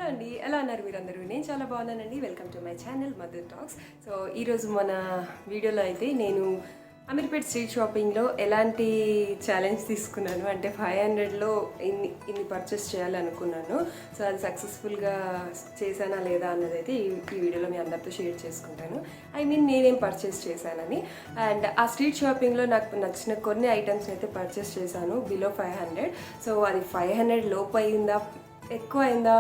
అండి, ఎలా ఉన్నారు మీరందరూ? నేను చాలా బాగున్నానండి. Welcome to my channel mother talks. So ఈరోజు మన వీడియోలో అయితే నేను అమీర్పేట్ స్ట్రీట్ షాపింగ్లో ఎలాంటి ఛాలెంజ్ తీసుకున్నాను అంటే 500లో ఇన్ని పర్చేస్ చేయాలనుకున్నాను. సో అది సక్సెస్ఫుల్గా చేశానా లేదా అన్నది అయితే ఈ వీడియోలో మీ అందరితో షేర్ చేసుకుంటాను. నేనేం పర్చేస్ చేశానని. అండ్ ఆ స్ట్రీట్ షాపింగ్లో నాకు నచ్చిన కొన్ని ఐటమ్స్ అయితే పర్చేస్ చేశాను బిలో 500. సో అది 500 లోపు అయిందా, ఎక్కువ అయిందా,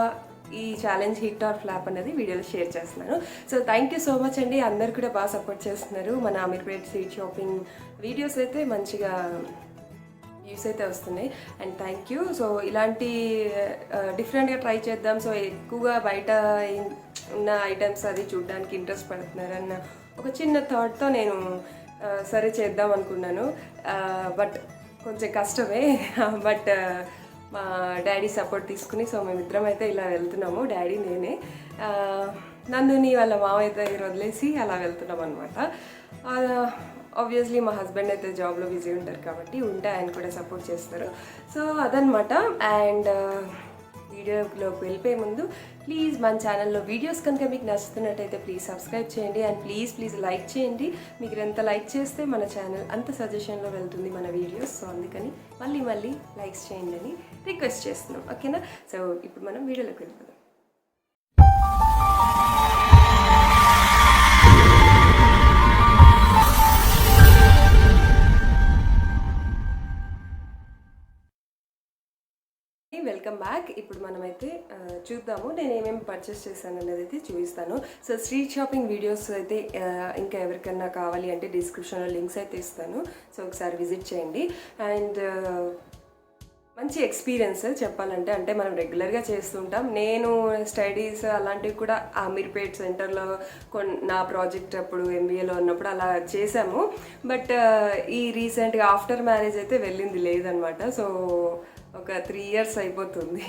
ఈ ఛాలెంజ్ హిట్ ఆర్ ఫ్లాప్ అనేది వీడియోలో షేర్ చేస్తున్నాను. So thank you so much అండి. అందరు కూడా బాగా సపోర్ట్ చేస్తున్నారు. మన అమీర్పేట్ స్ట్రీట్ షాపింగ్ వీడియోస్ అయితే మంచిగా వ్యూస్ అయితే వస్తున్నాయి అండ్ థ్యాంక్ యూ. సో ఇలాంటి డిఫరెంట్గా ట్రై చేద్దాం. సో ఎక్కువగా బయట ఉన్న ఐటమ్స్ అది చూడడానికి ఇంట్రెస్ట్ పడుతున్నారన్న ఒక చిన్న థాట్తో నేను సరే చేద్దాం అనుకున్నాను. బట్ కొంచెం కష్టమే. బట్ మా డాడీ సపోర్ట్ తీసుకుని సో మేమిద్దరం అయితే ఇలా వెళ్తున్నాము, డాడీ నేనే. నందుని వాళ్ళ మామయ్య దగ్గర వదిలేసి అలా వెళ్తున్నాం అనమాట. ఆబ్వియస్లీ మా హస్బెండ్ అయితే జాబ్లో బిజీ ఉంటారు కాబట్టి ఆయన కూడా సపోర్ట్ చేస్తారు. సో అదనమాట. అండ్ వీడియోలోకి వెళ్ళిపోయే ముందు ప్లీజ్ మన ఛానల్లో వీడియోస్ కనుక మీకు నచ్చుతున్నట్టయితే ప్లీజ్ సబ్స్క్రైబ్ చేయండి అండ్ ప్లీజ్ లైక్ చేయండి. మీకు ఎంత లైక్ చేస్తే మన ఛానల్ అంత సజెషన్లో వెళ్తుంది మన వీడియోస్. సో అందుకని మళ్ళీ లైక్స్ చేయండి అని రిక్వెస్ట్ చేస్తున్నాం, ఓకేనా? సో ఇప్పుడు మనం వీడియోలోకి వెళ్ళిపోదాం. Welcome back. ఇప్పుడు మనమైతే చూద్దాము నేను ఏమేమి పర్చేస్ చేశాను అనేది అయితే చూపిస్తాను. సో స్ట్రీట్ షాపింగ్ వీడియోస్ అయితే ఇంకా ఎవరికన్నా కావాలి అంటే డిస్క్రిప్షన్లో లింక్స్ అయితే ఇస్తాను. సో ఒకసారి విజిట్ చేయండి. అండ్ మంచి ఎక్స్పీరియన్స్ చెప్పాలంటే, అంటే మనం రెగ్యులర్గా చేస్తుంటాం. నేను స్టడీస్ అలాంటివి కూడా అమీర్పేట్ సెంటర్లో నా ప్రాజెక్ట్ అప్పుడు MBAలో ఉన్నప్పుడు అలా చేశాము. బట్ ఈ రీసెంట్గా ఆఫ్టర్ మ్యారేజ్ అయితే వెళ్ళింది లేదనమాట. సో ఒక 3 years అయిపోతుంది.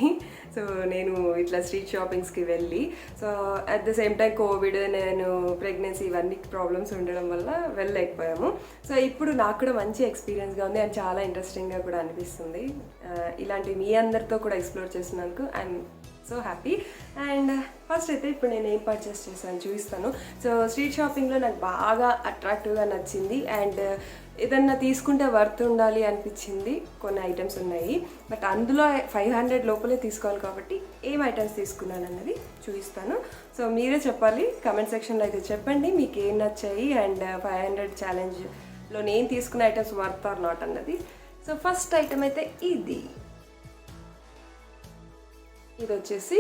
సో నేను ఇట్లా స్ట్రీట్ షాపింగ్స్కి వెళ్ళి, so at the same time Covid, నేను ప్రెగ్నెన్సీ ఇవన్నీ ప్రాబ్లమ్స్ ఉండడం వల్ల వెళ్ళలేకపోయాము. సో ఇప్పుడు నాకు కూడా మంచి ఎక్స్పీరియన్స్గా ఉంది అండ్ చాలా ఇంట్రెస్టింగ్గా కూడా అనిపిస్తుంది. ఇలాంటి మీ అందరితో కూడా ఎక్స్ప్లోర్ చేసినందుకు I'm so happy. And first అయితే ఇప్పుడు నేను ఏం పర్చేస్ చేశాను చూపిస్తాను. సో స్ట్రీట్ షాపింగ్లో నాకు బాగా అట్రాక్టివ్గా నచ్చింది అండ్ ఏదన్నా తీసుకుంటే వర్త్ ఉండాలి అనిపించింది కొన్ని ఐటమ్స్ ఉన్నాయి. బట్ అందులో 500 లోపలే తీసుకోవాలి కాబట్టి ఏం ఐటమ్స్ తీసుకున్నాను అన్నది చూపిస్తాను. సో మీరే చెప్పాలి, కమెంట్ సెక్షన్లో అయితే చెప్పండి మీకు ఏం నచ్చాయి అండ్ 500 ఛాలెంజ్లో నేను తీసుకున్న ఐటమ్స్ వర్త్ ఆర్ నాట్ అన్నది. సో ఫస్ట్ ఐటమ్ అయితే ఇది వచ్చేసి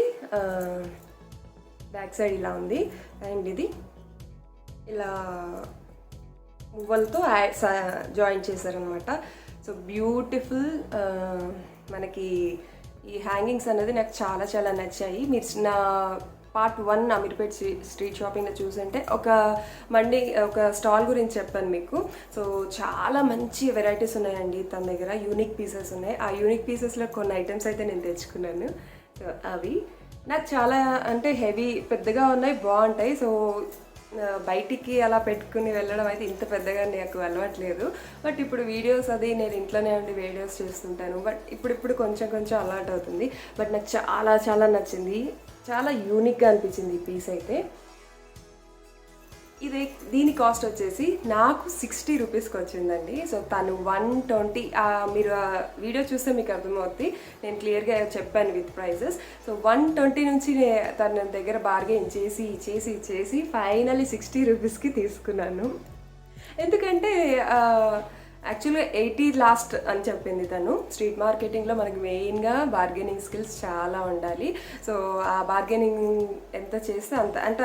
బ్యాక్ సైడ్ ఇలా ఉంది అండ్ ఇది ఇలా మువ్వలతో జాయిన్ చేశారనమాట. So beautiful. మనకి ఈ హ్యాంగింగ్స్ అనేది నాకు చాలా నచ్చాయి. మీరు నా పార్ట్ 1 అమీర్పేట్ స్ట్రీట్ షాపింగ్లో చూసుంటే ఒక స్టాల్ గురించి చెప్పాను మీకు. సో చాలా మంచి వెరైటీస్ ఉన్నాయండి తన దగ్గర, యూనిక్ పీసెస్ ఉన్నాయి. ఆ యూనిక్ పీసెస్లో కొన్ని ఐటమ్స్ అయితే నేను తెచ్చుకున్నాను. సో అవి నాకు చాలా అంటే హెవీ పెద్దగా ఉన్నాయి, బాగుంటాయి. సో బయటికి అలా పెట్టుకుని వెళ్ళడం అయితే ఇంత పెద్దగా నాకు అలవాట్లేదు. బట్ ఇప్పుడు వీడియోస్ అది నేను ఇంట్లోనే ఉండి వీడియోస్ చేస్తుంటాను. బట్ ఇప్పుడు కొంచెం అలవాటు అవుతుంది. బట్ నాకు చాలా నచ్చింది, చాలా యూనిక్గా అనిపించింది ఈ పీస్ అయితే. దీని కాస్ట్ వచ్చేసి నాకు 60 రూపీస్కి వచ్చిందండి. సో తను 120, మీరు ఆ వీడియో చూస్తే మీకు అర్థమవుతుంది, నేను క్లియర్గా చెప్పాను విత్ ప్రైజెస్. సో 120 నుంచి తన దగ్గర బార్గెన్ చేసి ఫైనల్లీ 60 రూపీస్కి తీసుకున్నాను. ఎందుకంటే యాక్చువల్గా 80 లాస్ట్ అని చెప్పింది తను. స్ట్రీట్ మార్కెటింగ్లో మనకి మెయిన్గా బార్గెనింగ్ స్కిల్స్ చాలా ఉండాలి. సో ఆ బార్గెనింగ్ ఎంత చేస్తే అంత, అంటే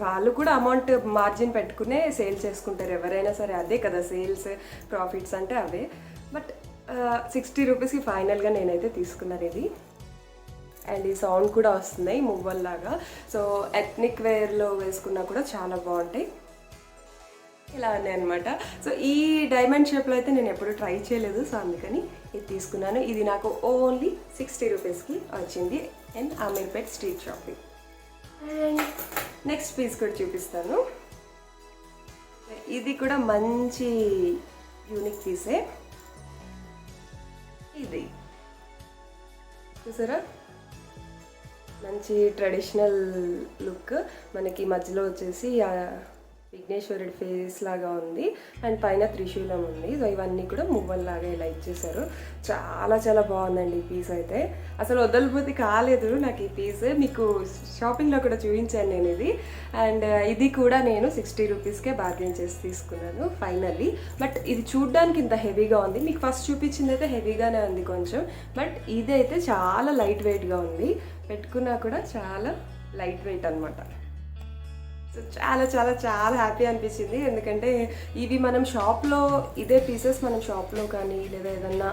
వాళ్ళు కూడా అమౌంట్ మార్జిన్ పెట్టుకునే సేల్ చేసుకుంటారు ఎవరైనా సరే, అదే కదా సేల్స్ ప్రాఫిట్స్ అంటే అవే. బట్ 60 రూపీస్కి ఫైనల్గా నేనైతే తీసుకున్నాను ఇది. అండ్ ఈ సౌండ్ కూడా వస్తున్నాయి మువ్వల్లాగా. సో ఎథ్నిక్ వేర్లో వేసుకున్నా కూడా చాలా బాగుంటాయి. ఇలా ఉన్నాయి అనమాట. సో ఈ డైమండ్ షేప్లో అయితే నేను ఎప్పుడు ట్రై చేయలేదు. సో అందుకని ఇది తీసుకున్నాను. ఇది నాకు ఓన్లీ 60 రూపీస్కి వచ్చింది and Ameerpet street shopping. And next piece కూడా చూపిస్తాను. ఇది కూడా మంచి యూనిక్ పీసే. ఇది చూసారా, మంచి ట్రెడిషనల్ లుక్. మనకి మధ్యలో వచ్చేసి విఘ్నేశ్వరుడి ఫేస్ లాగా ఉంది అండ్ పైన త్రిశూలం ఉంది. సో ఇవన్నీ కూడా మువ్వల్లాగా ఇలా ఇచ్చేసారు. చాలా చాలా బాగుందండి ఈ పీస్ అయితే. అసలు వదలబుద్ధి కాలేదు నాకు ఈ పీస్. మీకు షాపింగ్లో కూడా చూపించాను నేను ఇది. అండ్ ఇది కూడా నేను 60 రూపీస్కే బార్గెన్ చేసి తీసుకున్నాను ఫైనల్లీ. బట్ ఇది చూడ్డానికి ఇంత హెవీగా ఉంది. మీకు ఫస్ట్ చూపించింది అయితే హెవీగానే ఉంది కొంచెం, బట్ ఇది అయితే చాలా లైట్ వెయిట్గా ఉంది. పెట్టుకున్నా కూడా చాలా లైట్ వెయిట్ అనమాట. సో చాలా చాలా చాలా హ్యాపీ అనిపించింది. ఎందుకంటే ఇవి మనం షాప్లో ఇదే పీసెస్ మనం షాప్లో కానీ లేదా ఏదన్నా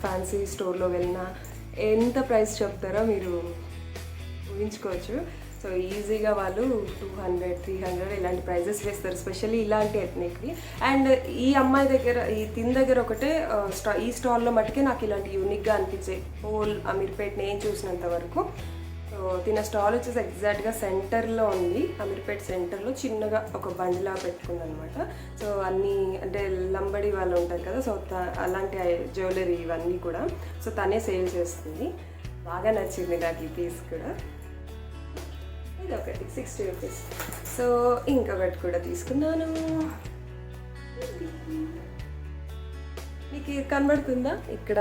ఫ్యాన్సీ స్టోర్లో వెళ్ళినా ఎంత ప్రైస్ చెప్తారో మీరు ఊహించుకోవచ్చు. సో ఈజీగా వాళ్ళు 200, 300 ఇలాంటి ప్రైజెస్ వేస్తారు, స్పెషల్లీ ఇలాంటి ఎథ్నిక్వి. అండ్ ఈ అమ్మాయి దగ్గర ఈ తిన్ దగ్గర ఒకటే ఈ స్టాల్లో మటుకే నాకు ఇలాంటి యూనిక్గా అనిపించాయి హోల్ అమీర్పేట్ నేను చూసినంత వరకు. సో తిన స్టాల్ వచ్చేసి ఎగ్జాక్ట్గా సెంటర్లో ఉంది. అమీర్పేట్ సెంటర్లో చిన్నగా ఒక బండిలా పెట్టుకుంది అనమాట. సో అన్నీ అంటే లంబడి వాళ్ళు ఉంటారు కదా, సో అలాంటి జ్యువెలరీ ఇవన్నీ కూడా సో తనే సేల్ చేస్తుంది. బాగా నచ్చింది నాకు ఈ పీస్ కూడా. ఇది ఒకటి 60 రూపీస్. సో ఇంకొకటి కూడా తీసుకున్నాను. మీకు కనబడుతుందా ఇక్కడ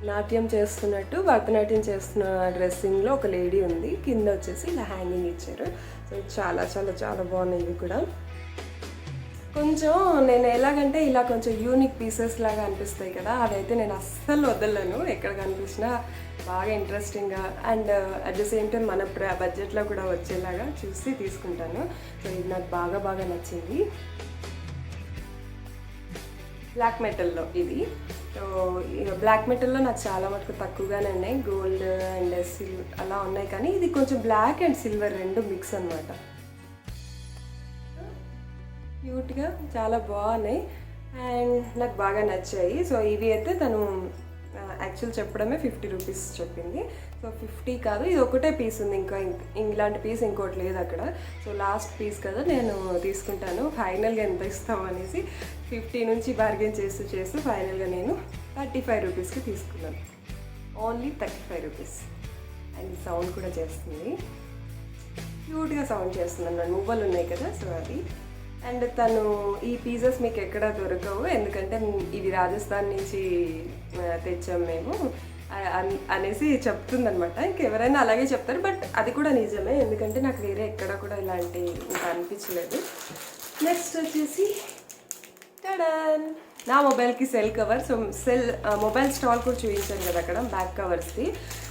నాట్యం చేస్తున్నట్టు భరతనాట్యం చేస్తున్న డ్రెస్సింగ్లో ఒక లేడీ ఉంది. కింద వచ్చేసి ఇలా హ్యాంగింగ్ ఇచ్చారు. సో చాలా చాలా చాలా బాగున్నాయి ఇవి కూడా. కొంచెం నేను ఎలాగంటే ఇలా కొంచెం యూనిక్ పీసెస్ లాగా అనిపిస్తాయి కదా, అవైతే నేను అస్సలు వదలను. ఎక్కడ కనిపించినా బాగా ఇంట్రెస్టింగ్గా and at the same time మన బడ్జెట్లో కూడా వచ్చేలాగా చూసి తీసుకుంటాను. సో ఇది నాకు బాగా బాగా నచ్చింది. బ్లాక్ మెటల్లో ఇది. సో బ్లాక్ మెటల్లో నాకు చాలా మటుకు తక్కువగానే ఉన్నాయి. గోల్డ్ అండ్ సిల్వర్ అలా ఉన్నాయి, కానీ ఇది కొంచెం బ్లాక్ అండ్ సిల్వర్ రెండు మిక్స్ అనమాట. క్యూట్గా చాలా బాగున్నాయి అండ్ నాకు బాగా నచ్చాయి. సో ఇవి అయితే తను యాక్చువల్ చెప్పడమే 50 రూపీస్ చెప్పింది. సో 50 కాదు, ఇది ఒకటే పీస్ ఉంది, ఇంకా ఇలాంటి పీస్ ఇంకోటి లేదు అక్కడ. సో లాస్ట్ పీస్ కదా నేను తీసుకుంటాను, ఫైనల్గా ఎంత ఇస్తాం అనేసి 50 నుంచి బార్గెన్ చేస్తూ ఫైనల్గా నేను 35 రూపీస్కి తీసుకున్నాను. Only 35 rupees. అండ్ సౌండ్ కూడా చేస్తుంది, క్యూట్గా సౌండ్ చేస్తున్నాను. మువ్వలు ఉన్నాయి కదా, సో అది. అండ్ తను ఈ పీసెస్ మీకు ఎక్కడ దొరకవు, ఎందుకంటే ఇవి రాజస్థాన్ నుంచి తెచ్చాం మేము అనేసి చెప్తుందనమాట. ఇంకెవరైనా అలాగే చెప్తారు, బట్ అది కూడా నిజమే, ఎందుకంటే నాకు వేరే ఎక్కడ కూడా ఇలాంటి ఇంకా అనిపించలేదు. నెక్స్ట్ వచ్చేసి టడన్, నా మొబైల్కి cell cover. So mobile stall కూడా చూపించాను కదా అక్కడ బ్యాక్ కవర్స్ది.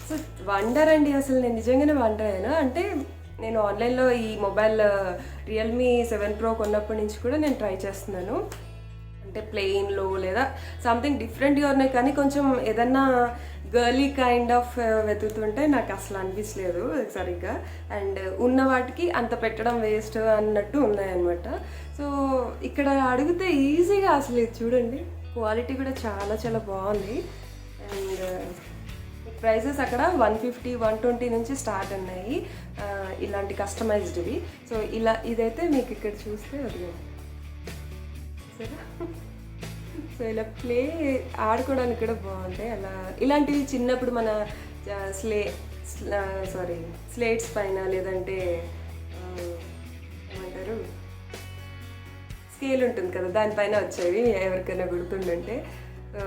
సో వండర్ అండి, అసలు నేను నిజంగానే వండర్ అయ్యాను. అంటే నేను ఆన్లైన్లో ఈ మొబైల్ రియల్మీ 7 Pro కొన్నప్పటి నుంచి కూడా నేను ట్రై చేస్తున్నాను. అంటే ప్లెయిన్లో లేదా సంథింగ్ డిఫరెంట్గా ఉన్నాయి, కానీ కొంచెం ఏదన్నా గర్లీ కైండ్ ఆఫ్ వెతుకుతుంటే నాకు అసలు అనిపించలేదు సరిగ్గా. అండ్ ఉన్న వాటికి అంత పెట్టడం వేస్ట్ అన్నట్టు ఉన్నాయన్నమాట. సో ఇక్కడ అడిగితే ఈజీగా అసలు ఇది చూడండి, క్వాలిటీ కూడా చాలా చాలా బాగుంది. అండ్ ప్రైసెస్ అక్కడ 150, 120 నుంచి స్టార్ట్ ఉన్నాయి ఇలాంటి కస్టమైజ్డ్వి. సో ఇదైతే మీకు ఇక్కడ చూస్తే అది సరే. సో ఇలా ప్లే ఆడుకోవడానికి కూడా బాగుంటాయి. అలా ఇలాంటివి చిన్నప్పుడు మన స్లేట్స్ పైన లేదంటే ఏమంటారు స్కేల్ ఉంటుంది కదా, దానిపైన వచ్చేవి ఎవరికైనా గుర్తుండంటే. సో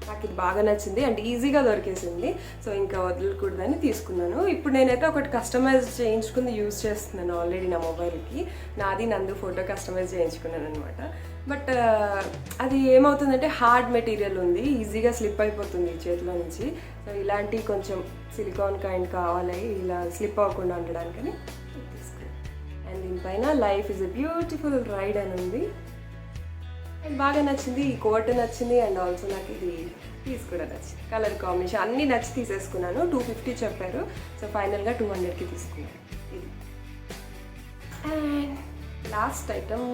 నాకు ఇది బాగా నచ్చింది అండ్ ఈజీగా దొరికేసింది. సో ఇంకా వదలకూడదని తీసుకున్నాను. ఇప్పుడు నేనైతే ఒకటి కస్టమైజ్ చేయించుకుని యూజ్ చేస్తున్నాను ఆల్రెడీ నా మొబైల్కి. నాది నందు ఫోటో కస్టమైజ్ చేయించుకున్నాను అనమాట. బట్ అది ఏమవుతుందంటే హార్డ్ మెటీరియల్ ఉంది, ఈజీగా స్లిప్ అయిపోతుంది చేతిలో నుంచి. సో ఇలాంటి కొంచెం సిలికాన్ కైండ్ కావాలి ఇలా స్లిప్ అవ్వకుండా ఉండడానికని తీసుకున్నాను. అండ్ దీనిపైన life is a beautiful ride అని ఉంది. అండ్ బాగా నచ్చింది, ఈ కోట్ నచ్చింది అండ్ ఆల్సో నాకు ఇది పీస్ కూడా నచ్చింది. కలర్ కాంబినేషన్ అన్నీ నచ్చి తీసేసుకున్నాను. 250 చెప్పారు, సో ఫైనల్గా 200కి తీసుకున్నాను ఇది. అండ్ లాస్ట్ ఐటమ్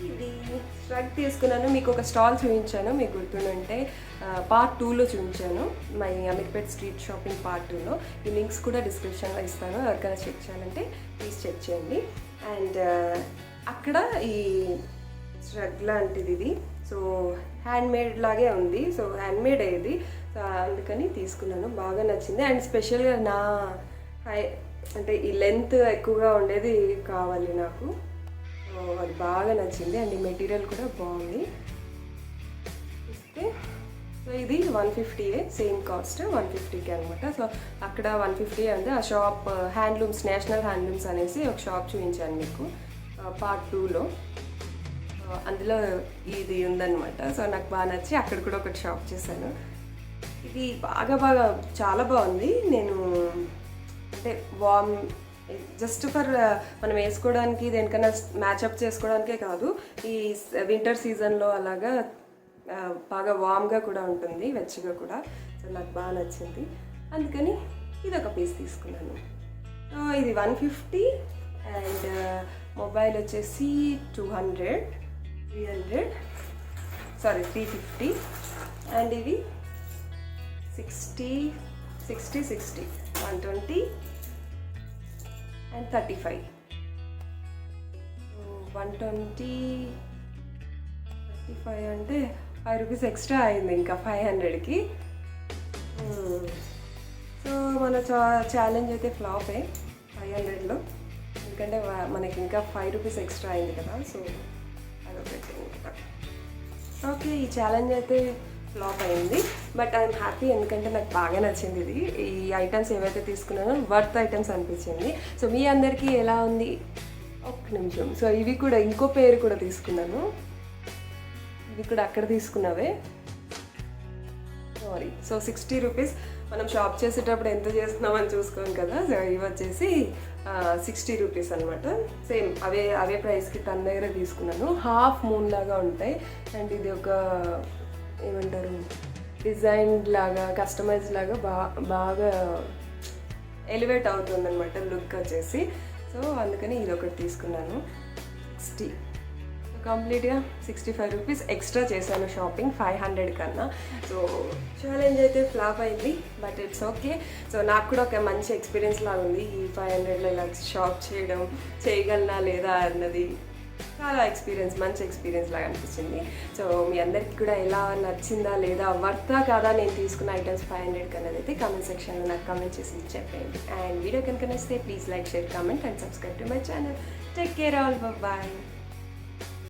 ఇది స్ట్రగ్ తీసుకున్నాను. మీకు ఒక స్టాల్ చూపించాను, మీకు గుర్తుంటే పార్ట్ 2లో చూపించాను, my Ameerpet street shopping part 2లో. ఈ లింక్స్ కూడా డిస్క్రిప్షన్లో ఇస్తాను, ఎవరికైనా చెక్ చేయాలంటే ప్లీజ్ చెక్ చేయండి. అండ్ అక్కడ ఈ స్ట్రగ్ లాంటిది ఇది. సో హ్యాండ్మేడ్ లాగే ఉంది. సో హ్యాండ్మేడ్ ఇది. సో అందుకని తీసుకున్నాను, బాగా నచ్చింది. అండ్ స్పెషల్గా నా హై అంటే ఈ లెంత్ ఎక్కువగా ఉండేది కావాలి నాకు, సో అది బాగా నచ్చింది. అండ్ ఈ మెటీరియల్ కూడా బాగుంది. ఇస్తే సో ఇది 150 సేమ్ కాస్ట్ 150కి అనమాట. సో అక్కడ 150 అంటే ఆ షాప్ హ్యాండ్లూమ్స్, నేషనల్ హ్యాండ్లూమ్స్ అనేసి ఒక షాప్ చూపించాను మీకు పార్ట్ 2లో. అందులో ఇది ఉందన్నమాట. సో నాకు బాగా నచ్చి అక్కడ కూడా ఒకటి షాప్ చేశాను. ఇది బాగా చాలా బాగుంది. నేను అంటే వామ్ జస్ట్ ఫర్ మనం వేసుకోవడానికి దేనికన్నా మ్యాచప్ చేసుకోవడానికే కాదు, ఈ వింటర్ సీజన్లో అలాగా బాగా వామ్గా కూడా ఉంటుంది, వెచ్చగా కూడా. సో నాకు బాగా నచ్చింది, అందుకని ఇది ఒక పీస్ తీసుకున్నాను. సో ఇది 150 అండ్ మొబైల్ వచ్చేసి 350 అండ్ ఇవి 60 120 అండ్ 35. 120 35 అంటే 5 రూపీస్ ఎక్స్ట్రా అయింది ఇంకా 500కి. సో మన ఛాలెంజ్ అయితే ఫ్లాపే 500లో, ఎందుకంటే మనకి ఇంకా 5 రూపీస్ ఎక్స్ట్రా అయింది కదా. సో అదొకటి. ఓకే, ఈ ఛాలెంజ్ అయితే ఫ్లాప్ అయింది, బట్ ఐఎమ్ హ్యాపీ, ఎందుకంటే నాకు బాగా నచ్చింది ఇది. ఈ ఐటమ్స్ ఏవైతే తీసుకున్నానో వర్త్ ఐటమ్స్ అనిపించింది. సో మీ అందరికీ ఎలా ఉంది? ఒక్క నిమిషం. సో ఇవి కూడా ఇంకో పేరు కూడా తీసుకున్నాను, ఇవి కూడా అక్కడ తీసుకున్నవే, సారీ. So 60 rupees. మనం షాప్ చేసేటప్పుడు ఎంత చేస్తున్నామని చూసుకోం కదా. సో ఇవి వచ్చేసి 60 రూపీస్ అనమాట. సేమ్ అవే ప్రైస్కి తన దగ్గర తీసుకున్నాను. హాఫ్ మూన్ లాగా ఉంటాయి. అండ్ ఇది ఒక ఏమంటారు, డిజైన్ లాగా, కస్టమైజ్ లాగా బాగా ఎలివేట్ అవుతుంది అనమాట లుక్ వచ్చేసి. సో అందుకని ఇది ఒకటి తీసుకున్నాను. 60 కంప్లీట్గా 65 రూపీస్ ఎక్స్ట్రా చేశాను షాపింగ్ 500 కన్నా. సో ఛాలెంజ్ అయితే ఫ్లాప్ అయింది, బట్ ఇట్స్ ఓకే. సో నాకు కూడా ఒక మంచి ఎక్స్పీరియన్స్ లాగా ఉంది ఈ 500లో ఇలా షాప్ చేయగలనా లేదా అన్నది. చాలా మంచి ఎక్స్పీరియన్స్ లాగా అనిపించింది. సో మీ అందరికీ కూడా ఎలా నచ్చిందా లేదా, వర్తా కాదా నేను తీసుకున్న ఐటమ్స్ 500 అన్నది అయితే కామెంట్ సెక్షన్లో నాకు కామెంట్ చేసి చెప్పండి. అండ్ వీడియో కనుక నచ్చితే please like, share, comment and subscribe to my channel. Take care all, bye.